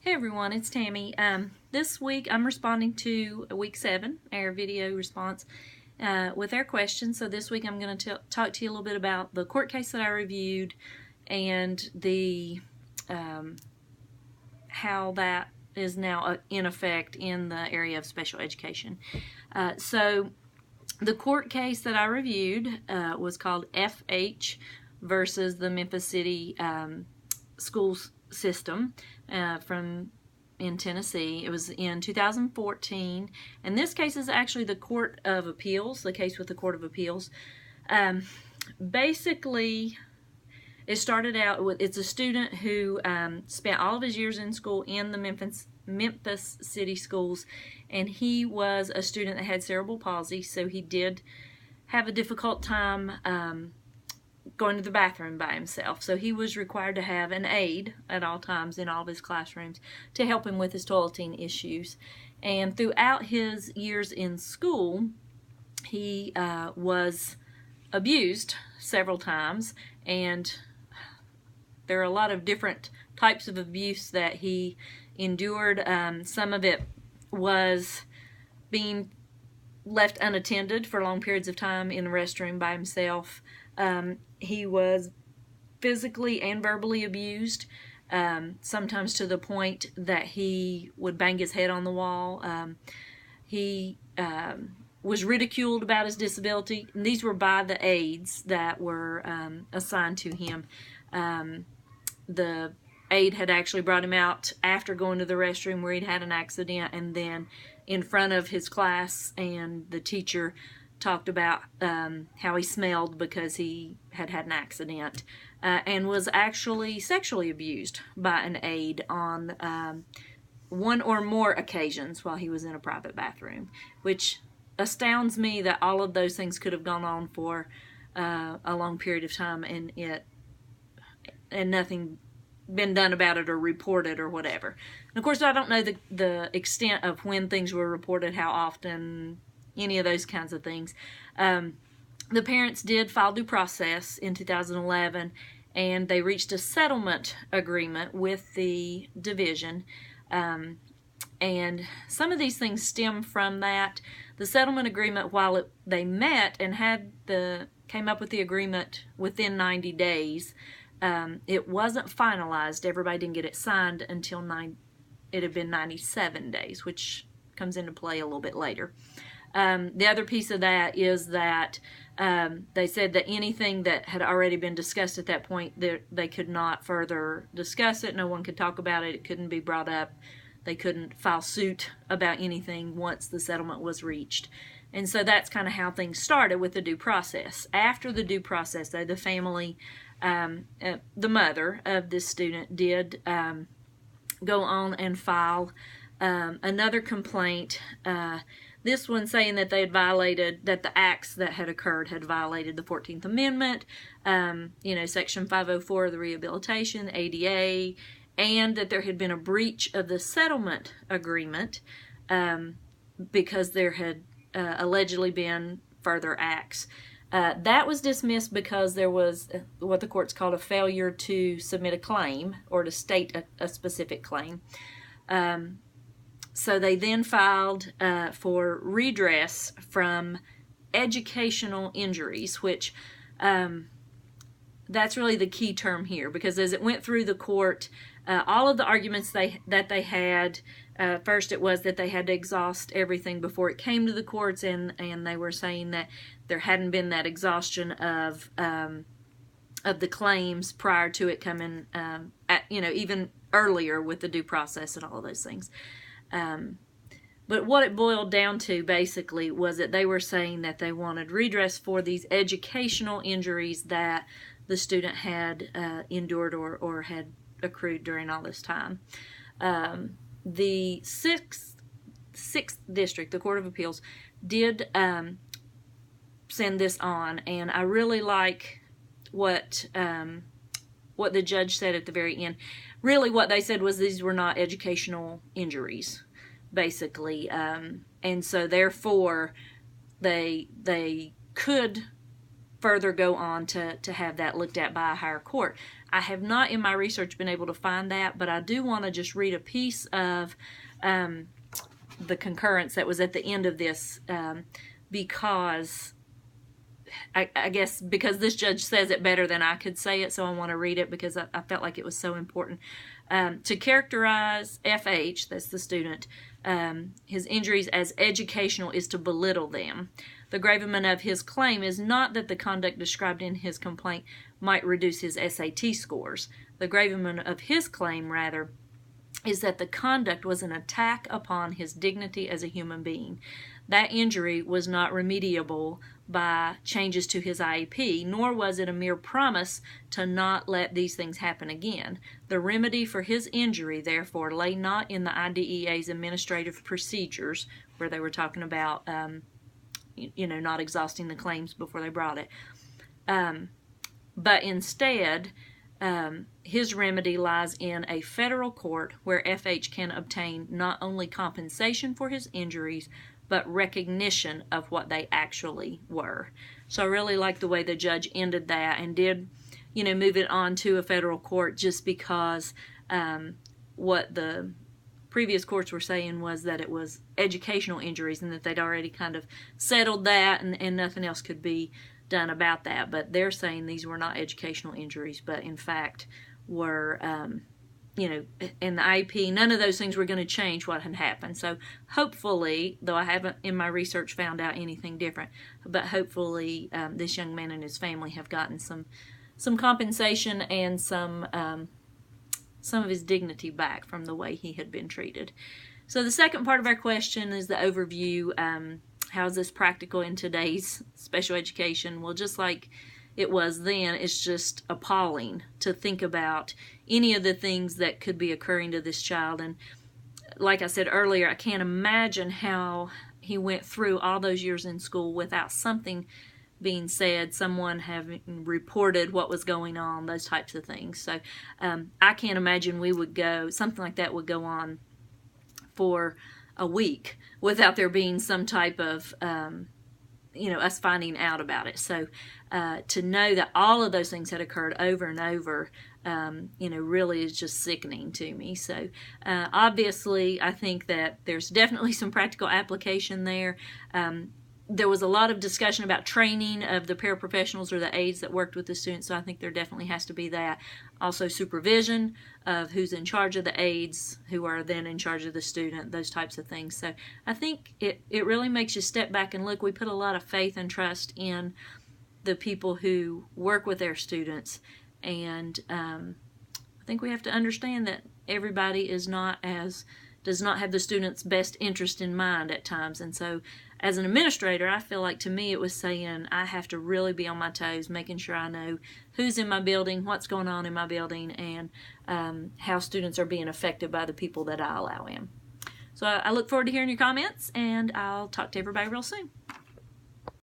Hey everyone, it's Tammy. This week I'm responding to week 7, our video response with our questions. So this week I'm going to talk to you a little bit about the court case that I reviewed and the how that is now in effect in the area of special education. So the court case that I reviewed was called F.H. versus the Memphis City Schools System in Tennessee. It was in 2014, and this case is actually the Court of Appeals, the case with the Court of Appeals. Basically, it started out with, it's a student who spent all of his years in school in the Memphis City Schools, and he was a student that had cerebral palsy, so he did have a difficult time going to the bathroom by himself. So he was required to have an aide at all times in all of his classrooms to help him with his toileting issues. And throughout his years in school, he was abused several times, and there are a lot of different types of abuse that he endured. Some of it was being left unattended for long periods of time in the restroom by himself. He was physically and verbally abused, sometimes to the point that he would bang his head on the wall. He was ridiculed about his disability, and these were by the aides that were assigned to him. The aide had actually brought him out after going to the restroom where he'd had an accident, and then in front of his class, and the teacher talked about how he smelled because he had had an accident, and was actually sexually abused by an aide on one or more occasions while he was in a private bathroom, which astounds me that all of those things could have gone on for a long period of time and nothing been done about it or reported or whatever. And of course, I don't know the extent of when things were reported, how often, any of those kinds of things. The parents did file due process in 2011, and they reached a settlement agreement with the division. And some of these things stem from that. The settlement agreement, while they met and came up with the agreement within 90 days, it wasn't finalized. Everybody didn't get it signed until it had been 97 days, which comes into play a little bit later. The other piece of that is that they said that anything that had already been discussed at that point, they could not further discuss it. No one could talk about it. It couldn't be brought up. They couldn't file suit about anything once the settlement was reached. And so that's kind of how things started with the due process. After the due process, though, the family, the mother of this student did go on and file another complaint, this one saying that they had violated, that the acts that had occurred had violated the 14th Amendment, Section 504 of the Rehabilitation, ADA, and that there had been a breach of the settlement agreement because there had allegedly been further acts. That was dismissed because there was what the courts called a failure to submit a claim or to state a specific claim. So they then filed for redress from educational injuries, which that's really the key term here, because as it went through the court, all of the arguments that they had, first it was that they had to exhaust everything before it came to the courts, and they were saying that there hadn't been that exhaustion of the claims prior to it coming, even earlier with the due process and all of those things. But what it boiled down to basically was that they were saying that they wanted redress for these educational injuries that the student had endured or had accrued during all this time. The sixth district, the Court of Appeals, did send this on, and I really like what the judge said at the very end. Really what they said was these were not educational injuries, basically, and so therefore they could further go on to have that looked at by a higher court. I have not in my research been able to find that, but I do want to just read a piece of the concurrence that was at the end of this, because I guess because this judge says it better than I could say it, so I want to read it because I felt like it was so important. To characterize FH, that's the student, his injuries as educational is to belittle them. The gravamen of his claim is not that the conduct described in his complaint might reduce his SAT scores. The gravamen of his claim, rather, is that the conduct was an attack upon his dignity as a human being. That injury was not remediable by changes to his IEP, nor was it a mere promise to not let these things happen again. The remedy for his injury, therefore, lay not in the IDEA's administrative procedures, where they were talking about, not exhausting the claims before they brought it, but instead, his remedy lies in a federal court where FH can obtain not only compensation for his injuries, but recognition of what they actually were. So I really like the way the judge ended that and did, move it on to a federal court, just because what the previous courts were saying was that it was educational injuries and that they'd already kind of settled that and nothing else could be done about that. But they're saying these were not educational injuries, but in fact were in the IEP, none of those things were going to change what had happened. So hopefully, though I haven't in my research found out anything different, but hopefully this young man and his family have gotten some compensation and some of his dignity back from the way he had been treated. So the second part of our question is the overview. How is this practical in today's special education? Well, just like it was then, it's just appalling to think about any of the things that could be occurring to this child. And like I said earlier, I can't imagine how he went through all those years in school without something being said, someone having reported what was going on, those types of things. So I can't imagine something like that would go on for a week without there being some type of us finding out about it. So to know that all of those things had occurred over and over, really is just sickening to me. So obviously, I think that there's definitely some practical application there. There was a lot of discussion about training of the paraprofessionals or the aides that worked with the students, so I think there definitely has to be that. Also supervision of who's in charge of the aides, who are then in charge of the student, those types of things. So I think it really makes you step back and look. We put a lot of faith and trust in the people who work with their students, and I think we have to understand that everybody does not have the student's best interest in mind at times. And so as an administrator, I feel like to me it was saying I have to really be on my toes, making sure I know who's in my building, what's going on in my building, and how students are being affected by the people that I allow in. So I look forward to hearing your comments, and I'll talk to everybody real soon.